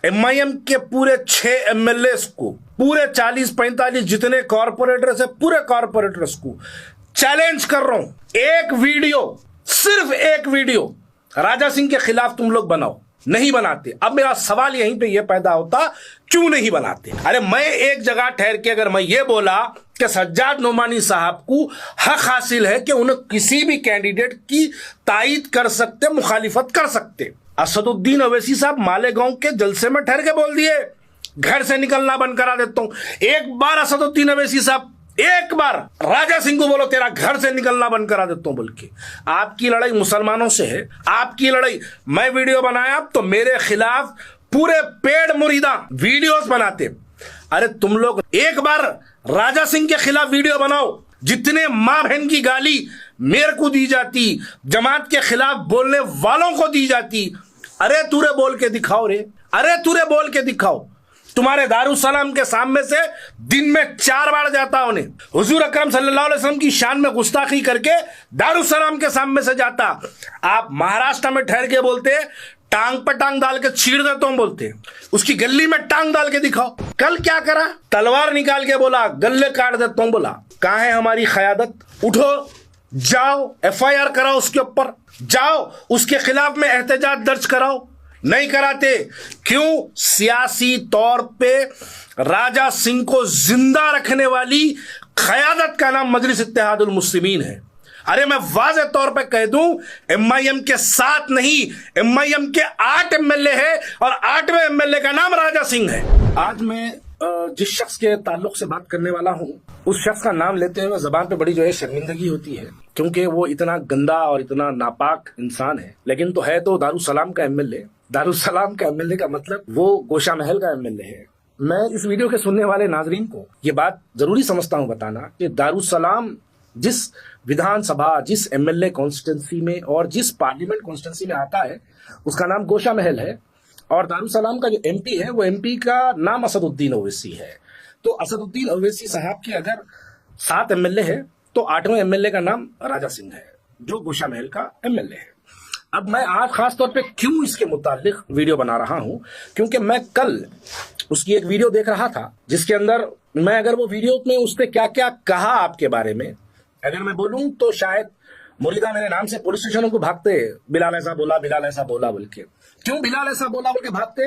MIM के पूरे 6 MLAs को, पूरे 40-45 जितने कॉर्पोरेटर्स है, पूरे कॉर्पोरेटर्स को चैलेंज कर रहा हूं, एक वीडियो, सिर्फ एक वीडियो राजा सिंह के खिलाफ तुम लोग बनाओ। नहीं बनाते। अब मेरा सवाल यहीं पे ये पैदा होता, क्यों नहीं बनाते? अरे मैं एक जगह ठहर के अगर मैं ये बोला कि सज्जाद नोमानी साहब को हक हासिल है कि उन्हें किसी भी कैंडिडेट की तायीद कर सकते, मुखालिफत कर सकते। असदुद्दीन ओवैसी साहब मालेगांव के जलसे में ठहर के बोल दिए घर से निकलना बंद करा देता हूं। एक बार असदुद्दीन ओवैसी साहब एक बार राजा सिंह को बोलो तेरा घर से निकलना बंद करा देता हूं बोल के। आपकी लड़ाई मुसलमानों से है, आपकी लड़ाई। मैं वीडियो बनाया तो मेरे खिलाफ पूरे पेड़ मुरीदा वीडियोस बनाते। अरे तुम लोग एक बार राजा सिंह के खिलाफ वीडियो बनाओ। जितने मां बहन की गाली मेरे को दी जाती, जमात के खिलाफ बोलने वालों को दी जाती, अरे तूरे बोल के दिखाओ रे, अरे तूरे बोल के दिखाओ। तुम्हारे दारुसलाम के सामने से दिन में 4 बार जाता उन्हें। हुजूर अकरम सल्लल्लाहु अलैहि वसल्लम की शान में गुस्ताखी करके दारुसलाम के सामने से जाता। आप महाराष्ट्र में ठहर के बोलते टांग पर टांग डाल के छीड़ देता हूं बोलते, उसकी गली में टांग डाल के दिखाओ। कल क्या करा? तलवार निकाल के बोला गले काट देता हूं बोला। कहां है हमारी क़यादत? उठो, जाओ एफआईआर कराओ, उसके ऊपर जाओ, उसके खिलाफ में एहतजाज दर्ज कराओ। नहीं कराते। क्यों? सियासी तौर पे राजा सिंह को जिंदा रखने वाली क़यादत का नाम मजलिस इत्तेहादुल मुस्लिमीन है। अरे मैं वाज़ेह तौर पे कह दूं, एमआईएम के 7 नहीं, एमआईएम के 8 एमएलए है और 8वें एमएलए का नाम राजा सिंह है। आज मैं जिस शख्स के ताल्लुक से बात करने वाला हूं, उस शख्स का नाम लेते हुए जबान पे बड़ी जो है शर्मिंदगी होती है, क्योंकि वो इतना गंदा और इतना नापाक इंसान है। लेकिन तो है तो दारुसलाम का एमएलए। दारुसलाम का एमएलए का मतलब वो गोशा महल का एमएलए है। मैं इस वीडियो के सुनने वाले नाजरीन को ये बात जरूरी समझता हूं बताना कि दारुसलाम जिस विधानसभा, जिस एमएलए कॉन्स्टिट्यूंसी में और जिस पार्लियामेंट कॉन्स्टिट्यूंसी में आता है, उसका नाम गोशा महल है। और दारुसलाम का जो एमपी है, वो एमपी का नाम असदुद्दीन ओवैसी है। तो असदुद्दीन ओवैसी साहब के अगर 7 एमएलए है तो 8वें एमएलए का नाम राजा सिंह है, जो गोशा महल का एमएलए है। अब मैं आज खास तौर पे क्यों इसके मुतालिक वीडियो बना रहा हूं, क्योंकि मैं कल उसकी एक वीडियो देख रहा था, जिसके अंदर मैं अगर वो वीडियो में उसने क्या क्या कहा आपके बारे में अगर मैं बोलूं तो शायद मुरीदा मेरे नाम से पुलिस स्टेशनों को भागते, बिलाल ऐसा बोला, बिलाल ऐसा बोला बोल के। क्यों बिलाल ऐसा बोला बोल के भागते?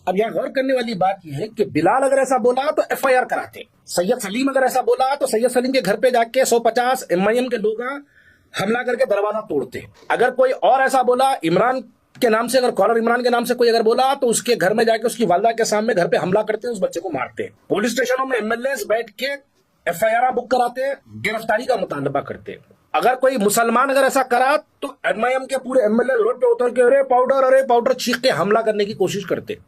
अब यहां गौर करने वाली बात यह है कि बिलाल अगर ऐसा बोला तो एफआईआर कराते। सैयद सलीम अगर ऐसा बोला तो सैयद सलीम के घर पे जाके 150 एमआईएम के लोग हमला करके दरवाजा तोड़ते। अगर कोई और ऐसा बोला, इमरान के नाम से, अगर कॉलर इमरान के नाम से कोई अगर बोला तो उसके घर में जाके उसकी वालदा के सामने घर पे हमला करते, उस बच्चे को मारते। पुलिस स्टेशनों में एमएलए बैठ के एफआईआर बुक कराते, गिरफ्तारी का मुतालबा करते। अगर कोई मुसलमान अगर ऐसा करा तो एमआईएम के पूरे एमएलए रोड पे उतर के अरे पाउडर चीख के हमला करने की कोशिश करते।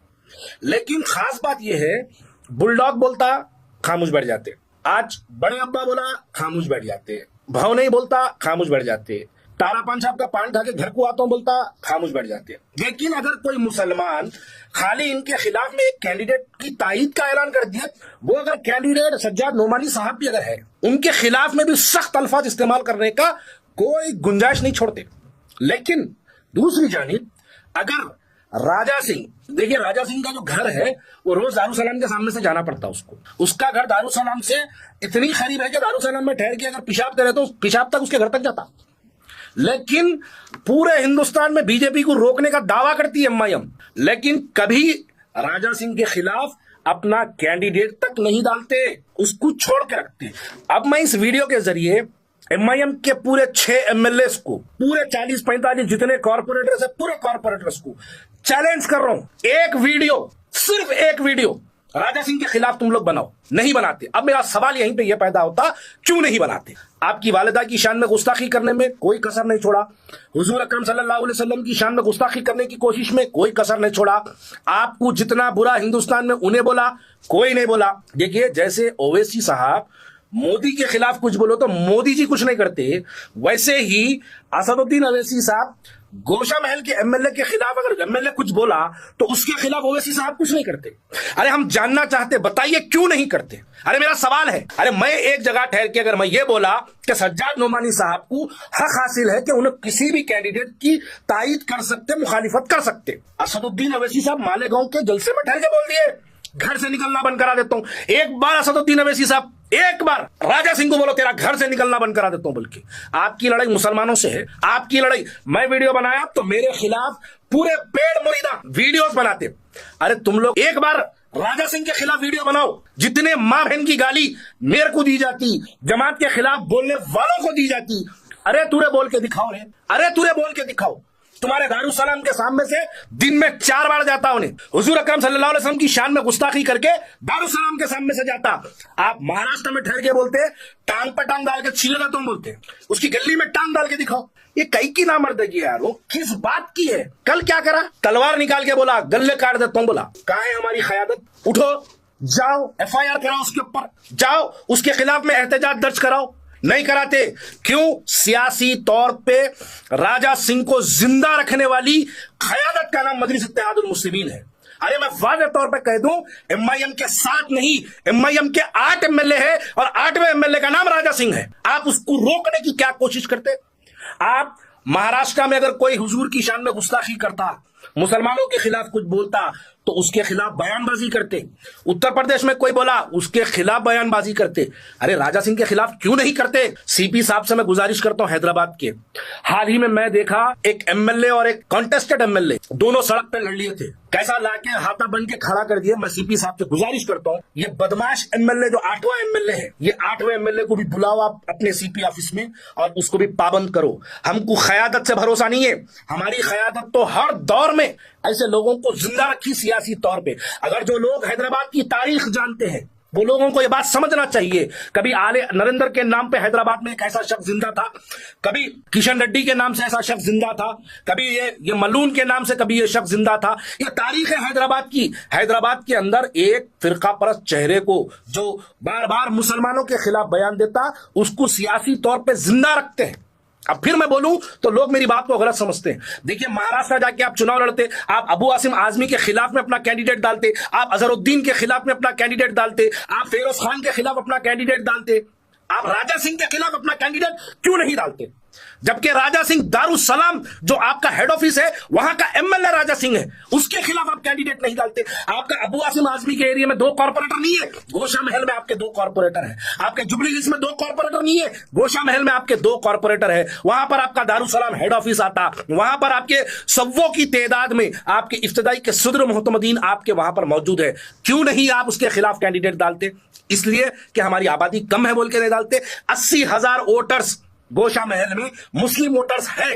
लेकिन खास बात यह है, बुलडॉग बोलता खामोश बैठ जाते, आज बड़े अब्बा बोला खामोश बैठ जाते, भाव नहीं बोलता खामोश बैठ जाते, तारा पान साहब का पान खा के घर को आता हूं बोलता खामोश बैठ जाते। लेकिन अगर कोई मुसलमान खाली इनके खिलाफ में एक कैंडिडेट की तायीद का ऐलान कर दिया, वो अगर कैंडिडेट सज्जाद नोमानी साहब भी अगर है, उनके खिलाफ में भी सख्त अल्फाज इस्तेमाल करने का कोई गुंजाइश नहीं छोड़ते। लेकिन दूसरी जानिब अगर राजा सिंह, देखिए राजा सिंह का जो घर है वो रोज दारुसलाम के सामने से जाना पड़ता उसको। उसका घर दारुसलाम से इतनी करीब है कि दारुसलाम में ठहर के अगर पेशाब करे तो पेशाब तक उसके घर तक जाता। लेकिन पूरे हिंदुस्तान में बीजेपी को रोकने का दावा करती है एमआईएम, लेकिन कभी राजा सिंह के खिलाफ अपना कैंडिडेट तक नहीं डालते, उसको छोड़ के रखते। अब मैं इस वीडियो के जरिए एमआईएम के पूरे 6 एमएलए को, पूरे 40-45 जितने कॉर्पोरेटर्स है, पूरे कॉर्पोरेटर्स को चैलेंज कर रहा हूं, एक वीडियो, सिर्फ एक वीडियो राजा सिंह के खिलाफ तुम लोग बनाओ। नहीं बनाते। अब मेरा सवाल यहीं पे यह पैदा होता, क्यों नहीं बनाते? आपकी वालिदा की शान में गुस्ताखी करने में कोई कसर नहीं छोड़ा, हुजूर अकरम सल्लल्लाहु अलैहि वसल्लम की शान में गुस्ताखी करने की कोशिश में कोई कसर नहीं छोड़ा। आपको जितना बुरा हिंदुस्तान में उन्हें बोला, कोई नहीं बोला। देखिए, जैसे ओवैसी साहब मोदी के खिलाफ कुछ बोलो तो मोदी जी कुछ नहीं करते, वैसे ही असदुद्दीन ओवैसी साहब गोशा महल के एमएलए के खिलाफ अगर एमएलए कुछ बोला तो उसके खिलाफ ओवैसी साहब कुछ नहीं करते। अरे हम जानना चाहते, बताइए क्यों नहीं करते। अरे मेरा सवाल है, अरे मैं एक जगह ठहर के अगर मैं ये बोला कि सज्जाद नोमानी साहब को हक हासिल है कि उन्हें किसी भी कैंडिडेट की तायीद कर सकते, मुखालिफत कर सकते, असदुद्दीन ओवैसी साहब मालेगांव के जलसे में ठहर के बोल दिए घर से निकलना बंद करा देता हूं। एक बार असदुद्दीन ओवैसी साहब, एक बार राजा सिंह को बोलो तेरा घर से निकलना बंद करा देता हूं। बल्कि आपकी लड़ाई मुसलमानों से है, आपकी लड़ाई। मैं वीडियो बनाया तो मेरे खिलाफ पूरे पेड़ मुरीदा वीडियोस बनाते। अरे तुम लोग एक बार राजा सिंह के खिलाफ वीडियो बनाओ। जितने मां बहन की गाली मेरे को दी जाती, जमात के खिलाफ बोलने वालों को दी जाती, अरे तूरे बोल के दिखाओ रे, अरे तूरे बोल के दिखाओ। तुम्हारे दारुसलाम के सामने से दिन में 4 बार जाता उन्हें, हुजूर अकरम सल्लल्लाहु अलैहि वसल्लम की शान में गुस्ताखी करके दारुसलाम के सामने से जाता। आप महाराष्ट्र में ठहर के बोलते, टांग पर टांग डाल के छीलेगा तुम बोलते, उसकी गली में टांग डाल के दिखाओ। ये कई की नामर्दगी है यार, वो किस बात की है। कल क्या करा, तलवार निकाल के बोला गले काट देता हूं। बोला कहां है हमारी क़यादत, उठो जाओ एफआईआर कराओ उसके ऊपर, जाओ उसके खिलाफ में एहतजाज दर्ज कराओ। नहीं कराते, क्यों? सियासी तौर पे राजा सिंह को जिंदा रखने वाली क़यादत का नाम मजलिस इत्तेहादुल मुस्लिमीन है। अरे मैं वाज़ेह तौर पे कह दूं, एमआईएम के 7 नहीं, एमआईएम के 8 एमएलए है और 8वें एमएलए का नाम राजा सिंह है। आप उसको रोकने की क्या कोशिश करते? आप महाराष्ट्र में अगर कोई हुजूर की शान में गुस्ताखी करता, मुसलमानों के खिलाफ कुछ बोलता तो उसके खिलाफ बयानबाजी करते। उत्तर प्रदेश में कोई बोला उसके खिलाफ बयानबाजी करते। अरे राजा सिंह के खिलाफ क्यों नहीं करते? सीपी साहब से मैं गुजारिश करता हूं, हैदराबाद के हाल ही में मैं देखा एक एमएलए और एक कॉन्टेस्टेड एमएलए दोनों सड़क पे लड़ लिए थे, कैसा लाके हाथा बन के खड़ा कर दिया। मैं सीपी साहब से गुजारिश करता हूं, ये बदमाश एमएलए जो 8वां एमएलए है, ये 8वें एमएलए को भी बुलाओ आप अपने सीपी ऑफिस में और उसको भी पाबंद करो। हमको क़यादत से भरोसा नहीं है, हमारी क़यादत तो हर दौर में ऐसे लोगों को जिंदा रखी सियासी तौर पे। अगर जो लोग हैदराबाद की तारीख जानते हैं वो लोगों को यह बात समझना चाहिए, कभी आले नरेंद्र के नाम पे हैदराबाद में एक ऐसा शख्स जिंदा था, कभी किशन रेड्डी के नाम से ऐसा शख्स जिंदा था, कभी ये मलून के नाम से कभी ये शख्स जिंदा था। ये तारीख है हैदराबाद की। हैदराबाद के अंदर एक फिरका परस्त चेहरे को जो बार बार मुसलमानों के खिलाफ बयान देता, उसको सियासी तौर पर जिंदा रखते हैं। अब फिर मैं बोलूं तो लोग मेरी बात को गलत समझते हैं। देखिए महाराष्ट्र जाके आप चुनाव लड़ते, आप अबू आसिम आजमी के खिलाफ में अपना कैंडिडेट डालते, आप अजहरुद्दीन के खिलाफ में अपना कैंडिडेट डालते, आप फिरोज खान के खिलाफ अपना कैंडिडेट डालते, आप राजा सिंह के खिलाफ अपना कैंडिडेट क्यों नहीं डालते? जबकि राजा सिंह दारुसलाम जो आपका हेड ऑफिस है वहां का एमएलए राजा सिंह है, उसके खिलाफ आप कैंडिडेट नहीं डालते। आपका अबू आसिम आजमी के एरिया में 2 कॉर्पोरेटर नहीं है, गोशा महल में आपके 2 कॉर्पोरेटर है। आपके जुबली हिल्स में 2 कॉर्पोरेटर नहीं है, गोशा महल में आपके 2 कॉर्पोरेटर है। वहां पर आपका दारुसलाम हेड ऑफिस आता, वहां पर आपके सव्वों की तादाद में आपके इफ्तिदाई के सदर मोहतमदीन आपके वहां पर मौजूद है। क्यों नहीं आप उसके खिलाफ कैंडिडेट डालते? इसलिए कि हमारी आबादी कम है बोल के नहीं डालते। 80,000 वोटर्स गोशा महल में मुस्लिम वोटर्स है,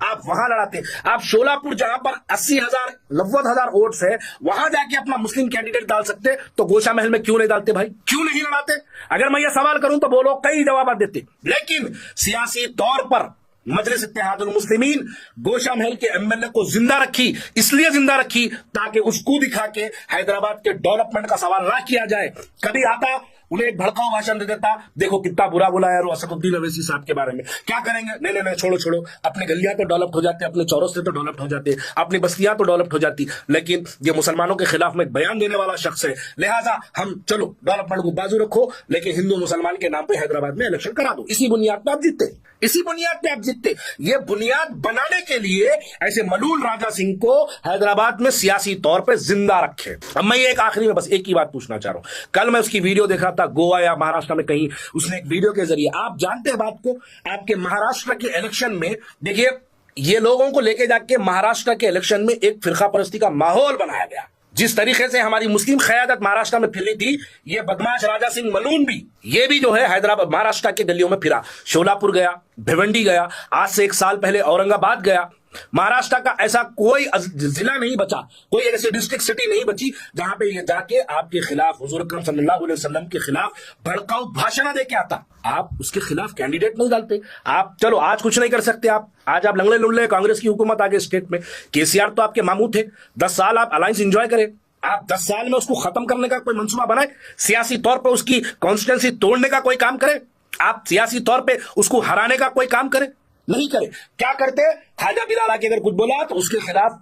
आप वहां लड़ाते। आप शोलापुर जहां पर 80,000 90,000 वोट्स है वहां जाके अपना मुस्लिम कैंडिडेट डाल सकते, तो गोशा महल में क्यों नहीं डालते भाई? क्यों नहीं लड़ाते? अगर मैं ये सवाल करूं तो वो लोग कई जवाब देते, लेकिन सियासी तौर पर मजलिस इत्तेहादुल मुस्लिमीन गोशा महल के एमएलए को जिंदा रखी, इसलिए जिंदा रखी ताकि उसको दिखा के हैदराबाद के डेवलपमेंट का सवाल ना किया जाए। कभी आता उन्हें एक भड़काऊ भाषण दे देता, देखो कितना बुरा बोला यार असदुद्दीन ओवैसी साहब के बारे में, क्या करेंगे? नहीं नहीं छोड़ो, अपने गलियां तो डेवलप हो जाते, अपने चौरस्ते तो डेवलप हो जाते, अपनी बस्तियां तो डेवलप हो जाती, लेकिन ये मुसलमानों के खिलाफ में बयान देने वाला शख्स है, लिहाजा हम चलो डेवलपमेंट को बाजू रखो लेकिन हिंदू मुसलमान के नाम पे हैदराबाद में इलेक्शन करा दो। इसी बुनियाद पर आप जीतते, इसी बुनियाद पे आप जीतते। ये बुनियाद बनाने के लिए ऐसे मलून राजा सिंह को हैदराबाद में सियासी तौर पे जिंदा रखे। अब मैं एक आखिरी में बस एक ही बात पूछना चाह रहा हूं। कल मैं उसकी वीडियो देख रहा था, गोवा या महाराष्ट्र में कहीं उसने एक वीडियो के जरिए, आप जानते हैं बात को, आपके महाराष्ट्र के इलेक्शन में देखिए ये लोगों को लेके जाके महाराष्ट्र के इलेक्शन में एक फिरका परस्ती का माहौल बनाया गया। जिस तरीके से हमारी मुस्लिम क़यादत महाराष्ट्र में फैली थी, ये बदमाश राजा सिंह मलून भी ये भी जो है हैदराबाद महाराष्ट्र के गलियों में फिरा, शोलापुर गया, भिवंडी गया, आज से 1 साल पहले औरंगाबाद गया। महाराष्ट्र का ऐसा कोई जिला नहीं बचा, कोई ऐसी डिस्ट्रिक्ट सिटी नहीं बची जहां पे ये जाके आपके खिलाफ हुजूर अकरम सल्लल्लाहु अलैहि वसल्लम के खिलाफ भड़काऊ भाषण दे के आता। आप उसके खिलाफ कैंडिडेट नहीं डालते। आप चलो आज कुछ नहीं कर सकते, आप आज आप लंगड़े लुल्ले, कांग्रेस की हुकूमत आगे स्टेट में, केसीआर तो आपके मामू थे, 10 साल आप अलायंस एंजॉय करें, आप 10 साल में उसको खत्म करने का कोई मंसूबा बनाए, सियासी तौर पर उसकी कॉन्स्टिट्यूंसी तोड़ने का कोई काम करें, आप सियासी तौर पर उसको हराने का कोई काम करें। नहीं करे। क्या करते? खाजा बिलाला के अगर कुछ बोला तो उसके खिलाफ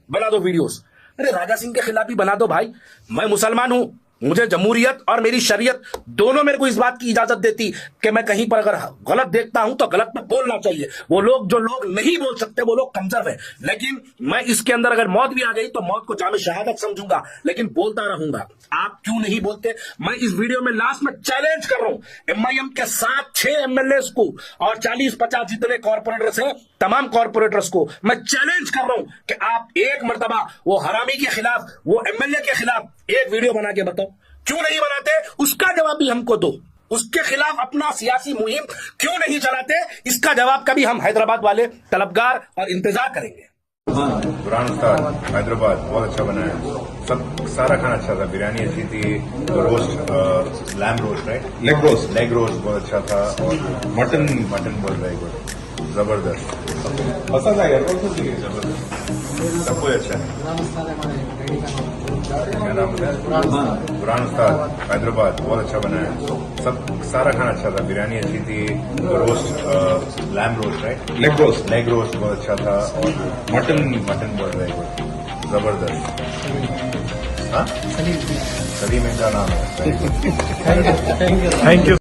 बना दो वीडियोस। अरे राजा सिंह के खिलाफ ही बना दो भाई। मैं मुसलमान हूं, मुझे जमहूरियत और मेरी शरीयत दोनों मेरे को इस बात की इजाजत देती कि मैं कहीं पर अगर गलत देखता हूं तो गलत में बोलना चाहिए। वो लोग जो लोग नहीं बोल सकते वो लोग कमजोर है। लेकिन मैं इसके अंदर अगर मौत भी आ गई तो मौत को जामे शहादत समझूंगा, लेकिन बोलता रहूंगा। आप क्यों नहीं बोलते? मैं इस वीडियो में लास्ट में चैलेंज कर रहा हूं MIM के 7-6 MLAs को और 40-50 जितने कॉर्पोरेटर्स हैं, तमाम कॉर्पोरेटर्स को मैं चैलेंज कर रहा हूं कि आप एक मर्तबा वो हरामी के खिलाफ, वो MLA के खिलाफ एक वीडियो बना के बताओ। क्यों नहीं बनाते? उसका जवाब भी हमको दो। उसके खिलाफ अपना सियासी मुहिम क्यों नहीं चलाते? इसका जवाब कभी हम हैदराबाद वाले तलबगार और इंतजार करेंगे। बुरहान उस्ताद हैदराबाद बहुत अच्छा बनाया, सब सारा खाना अच्छा था। बिरयानी अच्छी थी, roast lamb roast right, leg roast बहुत अच्छा था, और मटन बहुत वेरी गुड, जबरदस्त, पसंद आया, सब कुछ अच्छा है। क्या नाम है? बुरहान उस्ताद हैदराबाद बहुत अच्छा बनाया, सब सारा खाना अच्छा था। बिरयानी अच्छी थी, roast lamb roast right, leg roast बहुत अच्छा था, और मटन बहुत वेरी गुड, जबरदस्त। हाँ, सलीम इनका नाम है। Thank you.